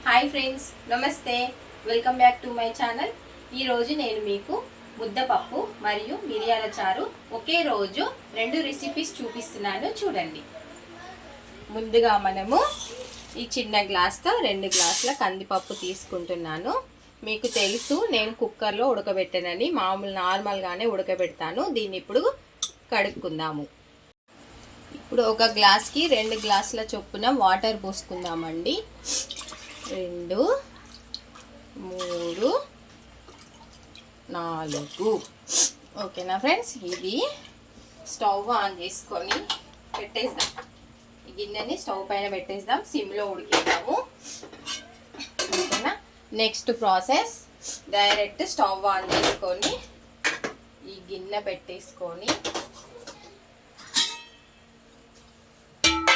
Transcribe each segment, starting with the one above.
Hi friends, నమస్తే. Welcome back to my channel. ఈరోజు నేను మీకు ముద్దపప్పు మరియు మిరియాల చారు ఒకే రోజు 2 రెసిపీస్ చూపిస్తున్నాను, చూడండి. ముందుగా మనము ఈ చిన్న గ్లాస్తో 2 గ్లాసుల కందిపప్పు తీసుకుంటున్నాను. మీకు తెలుసు నేను కుక్కర్లో ఉడకబెట్టానని, నార్మల్గానే ఉడకబెడతాను. దీన్ని ఇప్పుడు కడుక్కుందాము. ఇప్పుడు ఒక గ్లాస్కి 2 గ్లాసుల చొప్పున వాటర్ పోసుకుందామండి. 2 3 4. ఓకేనా ఫ్రెండ్స్, ఇది స్టవ్ ఆన్ చేసుకొని పెట్టేద్దాం. ఈ గిన్నెని స్టవ్ పైన పెట్టేద్దాం, సిమ్లో ఉడికేద్దాము. ఓకేనా. Next process, direct stove on చేసుకొని ఈ గిన్నె పెట్టేసుకొని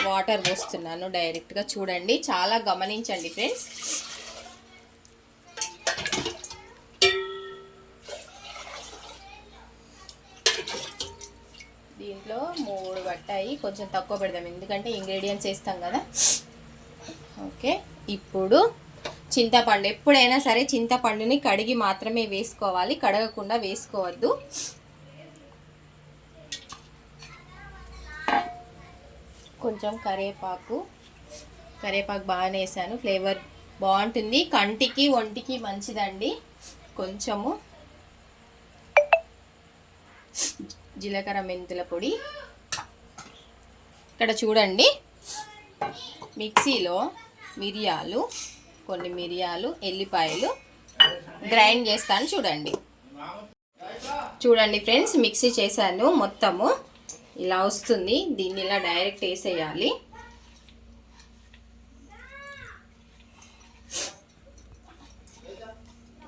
వాటర్ పోస్తున్నాను డైరెక్ట్గా. చూడండి, చాలా గమనించండి ఫ్రెండ్స్. దీంట్లో 3 పట్టాయి, కొంచెం తక్కువ పెడదాం ఎందుకంటే ఇంగ్రీడియంట్స్ వేస్తాం కదా. ఓకే, ఇప్పుడు చింతపండు, ఎప్పుడైనా సరే చింతపండుని కడిగి మాత్రమే వేసుకోవాలి, కడగకుండా వేసుకోవద్దు. కొంచెం కరివేపాకు బాగానే వేసాను, ఫ్లేవర్ బాగుంటుంది, కంటికి ఒంటికి మంచిదండి. కొంచెము జీలకర్ర మెంతుల పొడి. ఇక్కడ చూడండి, మిక్సీలో కొన్ని మిరియాలు, ఎల్లిపాయలు గ్రైండ్ చేస్తాను. చూడండి ఫ్రెండ్స్, మిక్సీ చేశాను మొత్తము. ఇలా వస్తుంది, దీన్ని ఇలా డైరెక్ట్ వేసేయాలి.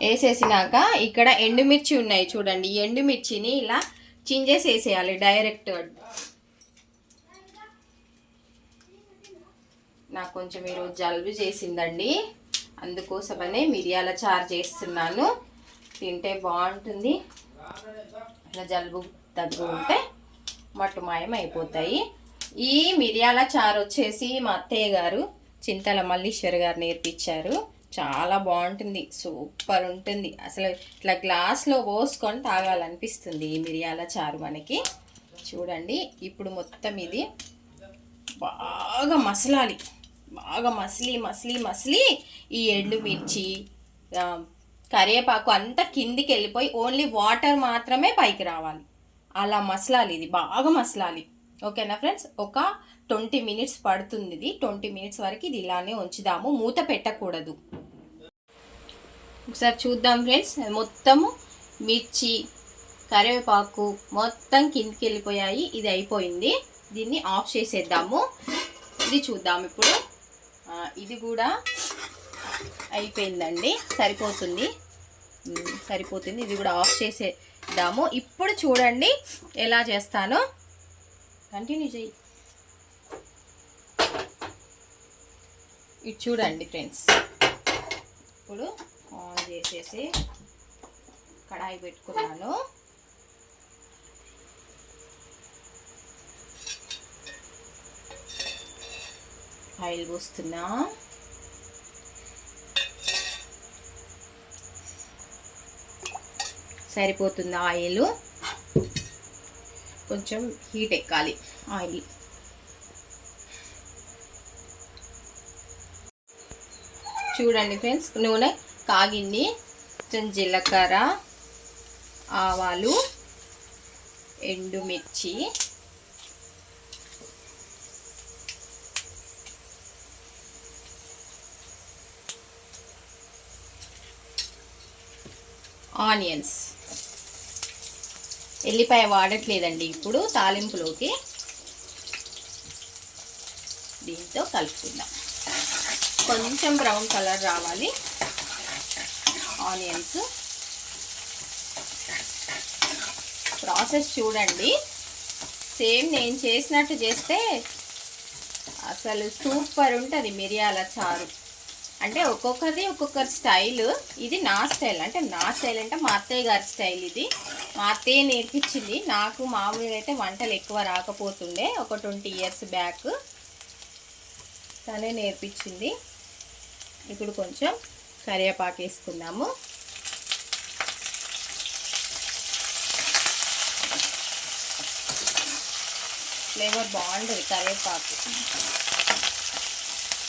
వేసేసినాక ఇక్కడ ఎండుమిర్చి ఉన్నాయి చూడండి, ఎండుమిర్చిని ఇలా చింజేసి వేసేయాలి డైరెక్ట్. నాకు కొంచెం ఈరోజు జలుబు చేసిందండి, అందుకోసమనే మిరియాల చారు చేస్తున్నాను. తింటే బాగుంటుంది, అలా జలుబు దగ్గు ఉంటే మట్టుమాయం అయిపోతాయి. ఈ మిరియాల చారు వచ్చేసి మా అత్తయ్య గారు, చింతల మల్లీశ్వర్ గారు నేర్పించారు. చాలా బాగుంటుంది, సూపర్ ఉంటుంది. అసలు ఇట్లా గ్లాస్లో పోసుకొని తాగాలనిపిస్తుంది ఈ మిరియాల చారు మనకి. చూడండి, ఇప్పుడు మొత్తం ఇది బాగా మసలాలి. బాగా మసిలి ఈ ఎండుమిర్చి, కరివేపాకు అంతా కిందికి వెళ్ళిపోయి ఓన్లీ వాటర్ మాత్రమే పైకి రావాలి. అలా మసలాలి, ఇది బాగా మసలాలి. ఓకేనా ఫ్రెండ్స్, ఒక 20 మినిట్స్ పడుతుంది. ఇది 20 మినిట్స్ వరకు ఇది ఇలానే ఉంచుదాము, మూత పెట్టకూడదు. ఒకసారి చూద్దాం ఫ్రెండ్స్, మొత్తము మిర్చి, కరివేపాకు మొత్తం కిందికి వెళ్ళిపోయాయి. ఇది అయిపోయింది, దీన్ని ఆఫ్ చేసేద్దాము. ఇది చూద్దాం ఇప్పుడు. ఇది కూడా అయిపోయిందండి, సరిపోతుంది. ఇది కూడా ఆఫ్ చేసేద్దాము. ఇప్పుడు చూడండి ఎలా చేస్తానో, కంటిన్యూ చేయి. ఇది చూడండి ఫ్రెండ్స్, ఇప్పుడు ఆన్ చేసేసి కడాయి పెట్టుకున్నాను. ఆయిల్ పోస్తున్నా. సరిపోతుంది ఆయిల్, కొంచెం హీట్ ఎక్కాలి ఆయిల్. చూడండి ఫ్రెండ్స్, నూనె కాగింది. కొంచెం జీలకర్ర, ఆవాలు, ఎండుమిర్చి, ఆనియన్స్, ఎల్లిపాయ వాడట్లేదండి ఇప్పుడు తాలింపులోకి. దీంతో కలుపుకుందాం. కొంచెం బ్రౌన్ కలర్ రావాలి ఆనియన్స్. ప్రాసెస్ చూడండి, సేమ్ నేను చేసినట్టు చేస్తే అసలు సూపర్ ఉంటుంది మిరియాల చారు. అంటే ఒక్కొక్కరి స్టైల్. ఇది నా స్టైల్ అంటే మా అత్తయ్య గారి స్టైల్. ఇది మా అత్తయ్య నేర్పించింది నాకు. మామూలుగా అయితే వంటలు ఎక్కువ రాకపోతుండే, ఒక 20 ఇయర్స్ బ్యాక్ తనే నేర్పించింది. ఇప్పుడు కొంచెం కరివేపాకు వేసుకుందాము. ఫ్లేవర్ బాగుంటుంది కరివేపాకు.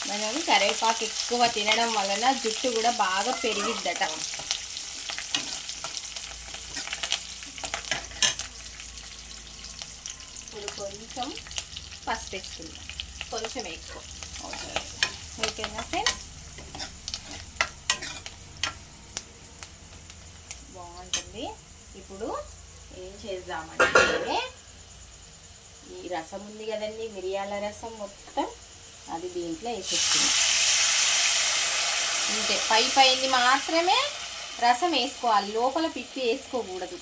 మనం కరివేపాకు ఎక్కువ తినడం వలన జుట్టు కూడా బాగా పెరిగిద్దట. ఇప్పుడు కొంచెం పసుపు వేసుకుందాం, కొంచెం ఎక్కువ అవసరం. ఓకేనా ఫ్రెండ్స్, బాగుంటుంది. ఇప్పుడు ఏం చేద్దామంటే ఈ రసం ఉంది కదండి, మిరియాల రసం మొత్తం అది దీంట్లో వేసేస్తుంది. అంతే, పైది మాత్రమే రసం వేసుకోవాలి, లోపల పిప్పి వేసుకోకూడదు.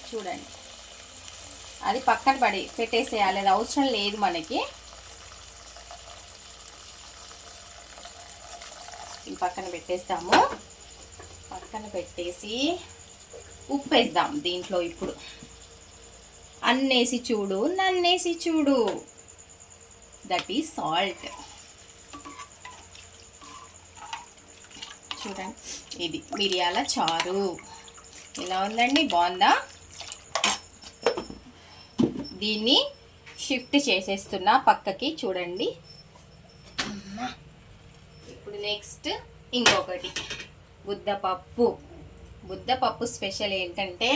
చూడండి, అది పక్కన పెట్టేసేయాలి, అది అవసరం లేదు మనకి. ఇది పక్కన పెట్టేస్తాము. పక్కన పెట్టేసి ఉప్పు వేద్దాం దీంట్లో. ఇప్పుడు అన్నేసి చూడు, నన్నేసి చూడు, దట్ ఈజ్ సాల్ట్. చూడండి, ఇది మిరియాల చారు ఎలా ఉందండి, బాగుందా? దీన్ని షిఫ్ట్ చేసేస్తున్నా పక్కకి. చూడండి, ఇప్పుడు నెక్స్ట్ ఇంకొకటి ముద్దపప్పు. ముద్దపప్పు స్పెషల్ ఏంటంటే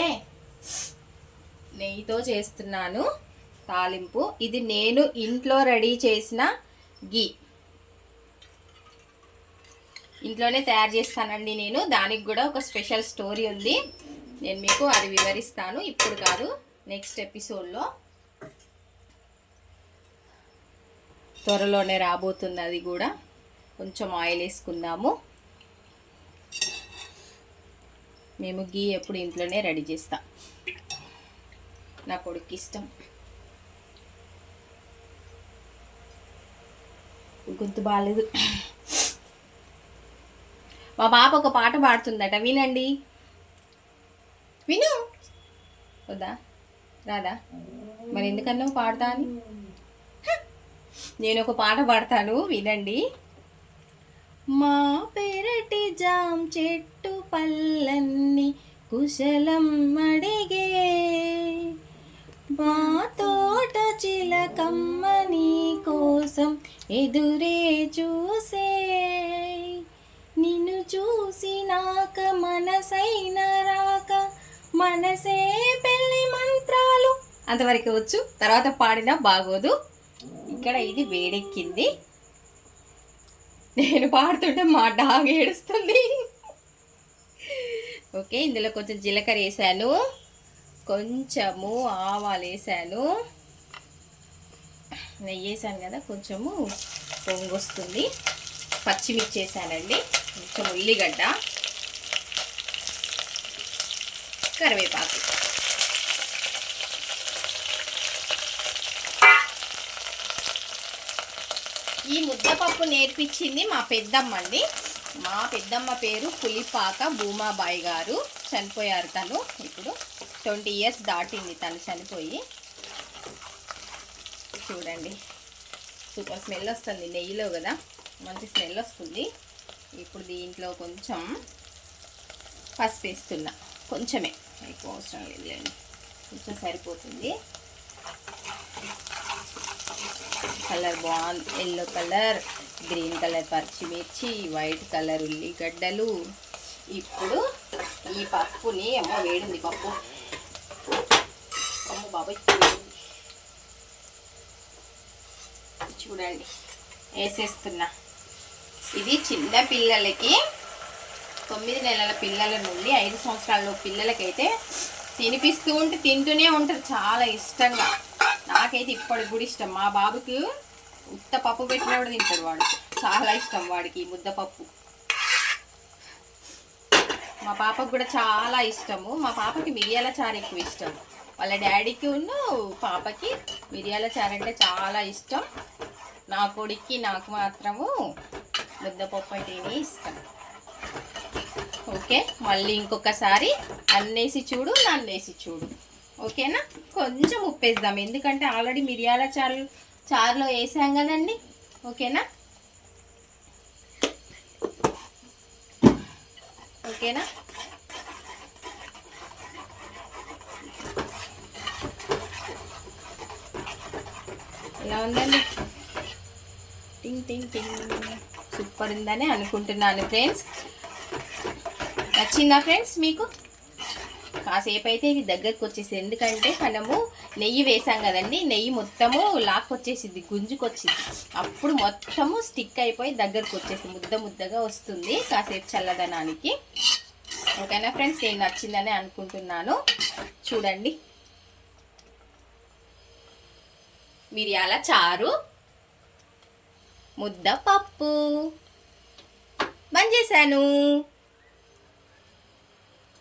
నెయ్యితో చేస్తున్నాను తాలింపు. ఇది నేను ఇంట్లో రెడీ చేసిన గీ, ఇంట్లోనే తయారు చేస్తానండి నేను. దానికి కూడా ఒక స్పెషల్ స్టోరీ ఉంది, నేను మీకు అది వివరిస్తాను. ఇప్పుడు కాదు, నెక్స్ట్ ఎపిసోడ్లో త్వరలోనే రాబోతుంది అది కూడా. కొంచెం ఆయిల్ వేసుకుందాము. మేము గీ ఎప్పుడు ఇంట్లోనే రెడీ చేస్తాం, నా కొడుకు ఇష్టం. గొంతు బాగాలేదు. మా పాప ఒక పాట పాడుతుందట, వినండి. విను. వద్దా, రాదా? మరి ఎందుకన్నా పాడతా అని. నేను ఒక పాట పాడతాను, వినండి. మా పెరటి జామ్ చెట్టు పళ్ళన్ని కుశలం అడిగే, మా తోట చిలకమ్మ నీ కోసం ఎదురే చూసే, నిన్ను చూసినాక మనసైన రాక మనసే పెళ్లి మంత్రాలు. అంతవరకు వచ్చు, తర్వాత పాడినా బాగోదు. ఇక్కడ ఇది వేడెక్కింది, నేను పాడుతుంటే మా డాగ్ ఏడుస్తుంది. ఓకే, ఇందులో కొంచెం జీలకర్ర వేసాను, కొంచెము ఆవాలు వేసాను, నెయ్యి వేసాను కదా, కొంచెము పొంగు వస్తుంది. పచ్చిమిర్చి వేసానండి, కొంచెం ఉల్లిగడ్డ, కరివేపాకు. ఈ ముద్దపప్పు నేర్పించింది మా పెద్దమ్మ అండి. మా పెద్దమ్మ పేరు పులిపాక భూమాబాయి గారు. చనిపోయారు తను. ఇప్పుడు 20 years దాటింది తను చనిపోయి. చూడండి, సూపర్ స్మెల్ వస్తుంది, నెయ్యిలో కదా మంచి స్మెల్ వస్తుంది. ఇప్పుడు దీంట్లో కొంచెం పసుపు వేస్తున్నా, కొంచెమే, ఎక్కువ అవసరం లేదులేండి, కొంచెం సరిపోతుంది. కలర్ బాగుంది, ఎల్లో కలర్, గ్రీన్ కలర్ పచ్చిమిర్చి, వైట్ కలర్ ఉల్లిగడ్డలు. ఇప్పుడు ఈ పప్పుని, అమ్మ వేడింది పప్పు, అమ్మ బాబాయ్ చూడండి వేసేస్తున్నా. ఇది చిన్న పిల్లలకి, 9 నెలల పిల్లల నుండి 5 సంవత్సరాల పిల్లలకైతే తినిపిస్తూ ఉంటే తింటూనే ఉంటారు చాలా ఇష్టంగా. నాకైతే ఇప్పటికి కూడా ఇష్టం. మా బాబుకి ఉత్త పప్పు పెట్టినా కూడా తింటాడు వాడు, చాలా ఇష్టం వాడికి ముద్దపప్పు. మా పాపకు కూడా చాలా ఇష్టము. మా పాపకి మిరియాల చారు ఎక్కువ ఇష్టం, వాళ్ళ డాడీకి పాపకి మిరియాల చారు అంటే చాలా ఇష్టం. నా కొడుక్కి నాకు మాత్రము ముద్దపప్పు అంటేనే ఇష్టం. ఓకే, మళ్ళీ ఇంకొకసారి అన్నేసి చూడు, నన్నేసి చూడు. ఓకేనా, కొంచెం ఉప్పు వేద్దాం, ఎందుకంటే ఆల్రెడీ మిరియాల చారులో వేసాం కదండి. ఓకేనా, ఓకేనా? ఎలా ఉందండి? టింగ్ టింగ్ టింగ్. సూపర్ ఉందని అనుకుంటున్నాను ఫ్రెండ్స్. నచ్చిందా ఫ్రెండ్స్ మీకు? కాసేపు అయితే ఇది దగ్గరకు వచ్చేసింది, ఎందుకంటే మనము నెయ్యి వేసాం కదండి, నెయ్యి మొత్తము లాక్కొచ్చేసింది, గుంజుకొచ్చింది. అప్పుడు మొత్తము స్టిక్ అయిపోయి దగ్గరకు వచ్చేసి ముద్ద ముద్దగా వస్తుంది కాసేపు చల్లదనానికి. ఓకేనా ఫ్రెండ్స్? నేను నచ్చిందని అనుకుంటున్నాను. చూడండి, మిరియాల చారు, ముద్ద పప్పు బంద్ చేశాను.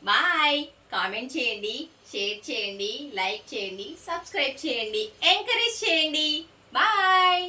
బాయ్. కామెంట్ చేయండి, షేర్ చేయండి, లైక్ చేయండి, సబ్స్క్రైబ్ చేయండి, ఎంకరేజ్ చేయండి. బాయ్.